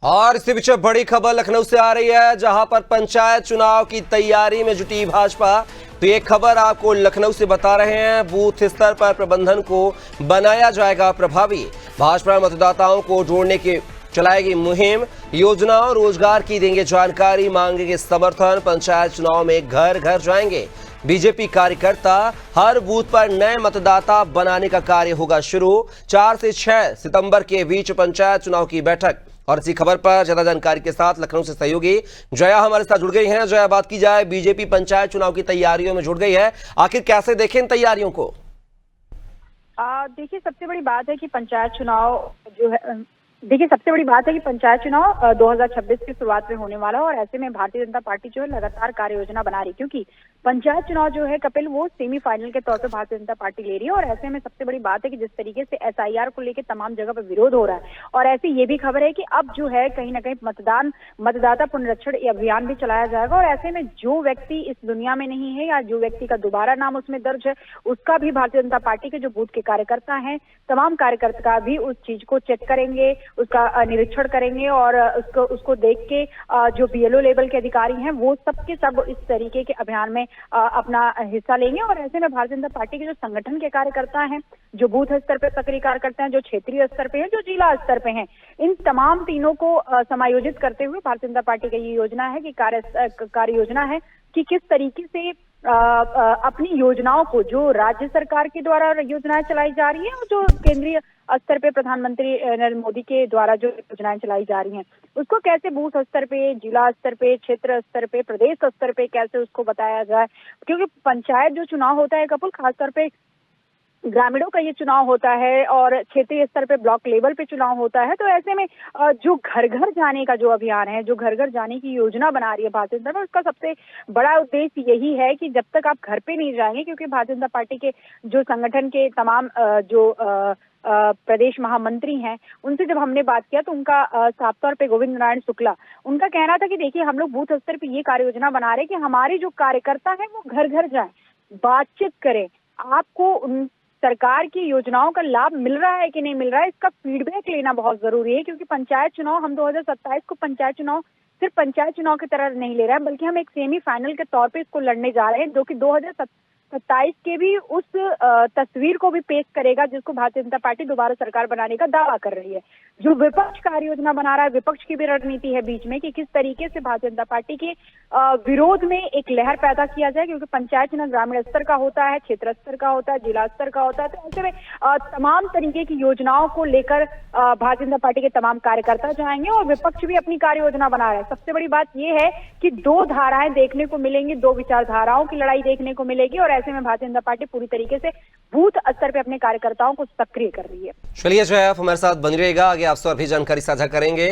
और इसी बीच बड़ी खबर लखनऊ से आ रही है, जहां पर पंचायत चुनाव की तैयारी में जुटी भाजपा। तो ये खबर आपको लखनऊ से बता रहे हैं। बूथ स्तर पर प्रबंधन को बनाया जाएगा प्रभावी। भाजपा मतदाताओं को जोड़ने की चलाएगी मुहिम। योजनाओं रोजगार की देंगे जानकारी, मांगेंगे समर्थन। पंचायत चुनाव में घर घर जाएंगे बीजेपी कार्यकर्ता। हर बूथ पर नए मतदाता बनाने का कार्य होगा शुरू। 4 से 6 सितंबर के बीच पंचायत चुनाव की बैठक। और इसी खबर पर ज्यादा जानकारी के साथ लखनऊ से सहयोगी जया हमारे साथ जुड़ गई हैं। जया, बात की जाए, बीजेपी पंचायत चुनाव की तैयारियों में जुट गई है, आखिर कैसे देखें इन तैयारियों को? देखिए, सबसे बड़ी बात है कि पंचायत चुनाव जो है, देखिए सबसे बड़ी बात है कि पंचायत चुनाव 2026 की शुरुआत में होने वाला है। और ऐसे में भारतीय जनता पार्टी जो है लगातार कार्य योजना बना रही है, क्योंकि पंचायत चुनाव जो है कपिल, वो सेमीफाइनल के तौर पर भारतीय जनता पार्टी ले रही है। और ऐसे में सबसे बड़ी बात है कि जिस तरीके से SIR को लेकर तमाम जगह पर विरोध हो रहा है, और ऐसे ये भी खबर है कि अब जो है कहीं ना कहीं मतदाता पुनरीक्षण अभियान भी चलाया जाएगा। और ऐसे में जो व्यक्ति इस दुनिया में नहीं है या जो व्यक्ति का दोबारा नाम उसमें दर्ज है, उसका भी भारतीय जनता पार्टी के जो बूथ के कार्यकर्ता हैं, तमाम कार्यकर्ता भी उस चीज को चेक करेंगे, उसका निरीक्षण करेंगे। और उसको देख के जो BLO लेवल के अधिकारी हैं, वो सबके सब इस तरीके के अभियान में अपना हिस्सा लेंगे। और ऐसे में भारतीय जनता पार्टी के जो संगठन के कार्यकर्ता हैं, जो बूथ स्तर पे सक्रिय कार्यकर्ता हैं, जो क्षेत्रीय स्तर पे हैं, जो जिला स्तर पे हैं, इन तमाम तीनों को समायोजित करते हुए भारतीय जनता पार्टी की ये योजना है कि कार्य योजना है कि किस तरीके से अपनी योजनाओं को, जो राज्य सरकार के द्वारा योजनाएं चलाई जा रही है और जो केंद्रीय स्तर पे प्रधानमंत्री नरेंद्र मोदी के द्वारा जो योजनाएं चलाई जा रही हैं, उसको कैसे बूथ स्तर पे, जिला स्तर पे, क्षेत्र स्तर पे, प्रदेश स्तर पे कैसे उसको बताया जाए। क्योंकि पंचायत जो चुनाव होता है कपिल, खासतौर पे ग्रामीणों का ये चुनाव होता है और क्षेत्रीय स्तर पे ब्लॉक लेवल पे चुनाव होता है। तो ऐसे में जो घर घर जाने का जो अभियान है, जो घर घर जाने की योजना बना रही है भारतीय जनता पार्टी, उसका सबसे बड़ा उद्देश्य यही है कि जब तक आप घर पे नहीं जाएंगे, क्योंकि भारतीय जनता पार्टी के जो संगठन के तमाम जो प्रदेश महामंत्री हैं, उनसे जब हमने बात किया तो उनका साफ तौर पे गोविंद नारायण शुक्ला, उनका कहना था कि देखिए, हम लोग बूथ स्तर पे ये कार्य योजना बना रहे हैं कि हमारे जो कार्यकर्ता हैं वो घर घर जाएं, बातचीत करें, आपको सरकार की योजनाओं का लाभ मिल रहा है कि नहीं मिल रहा है, इसका फीडबैक लेना बहुत जरूरी है। क्योंकि पंचायत चुनाव, हम 2027 को पंचायत चुनाव सिर्फ पंचायत चुनाव की तरह नहीं ले रहे हैं, बल्कि हम एक सेमीफाइनल के तौर पे इसको लड़ने जा रहे हैं, जो कि 2027 के भी उस तस्वीर को भी पेश करेगा जिसको भारतीय जनता पार्टी दोबारा सरकार बनाने का दावा कर रही है। जो विपक्ष कार्य योजना बना रहा है, विपक्ष की भी रणनीति है बीच में कि किस तरीके से भारतीय जनता पार्टी के विरोध में एक लहर पैदा किया जाए। क्योंकि पंचायत चुनाव ग्रामीण स्तर का होता है, क्षेत्र स्तर का होता है, जिला स्तर का होता है। तो ऐसे में तमाम तरीके की योजनाओं को लेकर भारतीय जनता पार्टी के तमाम कार्यकर्ता जाएंगे और विपक्ष भी अपनी कार्य योजना बना रहा है। सबसे बड़ी बात यह है कि 2 धाराएं देखने को मिलेंगी, 2 विचारधाराओं की लड़ाई देखने को मिलेगी। और ऐसे में भारतीय जनता पार्टी पूरी तरीके से बूथ स्तर पे अपने कार्यकर्ताओं को सक्रिय कर रही है। चलिए जया, आप हमारे साथ बनी रहेगा, आगे आपसे और भी जानकारी साझा करेंगे।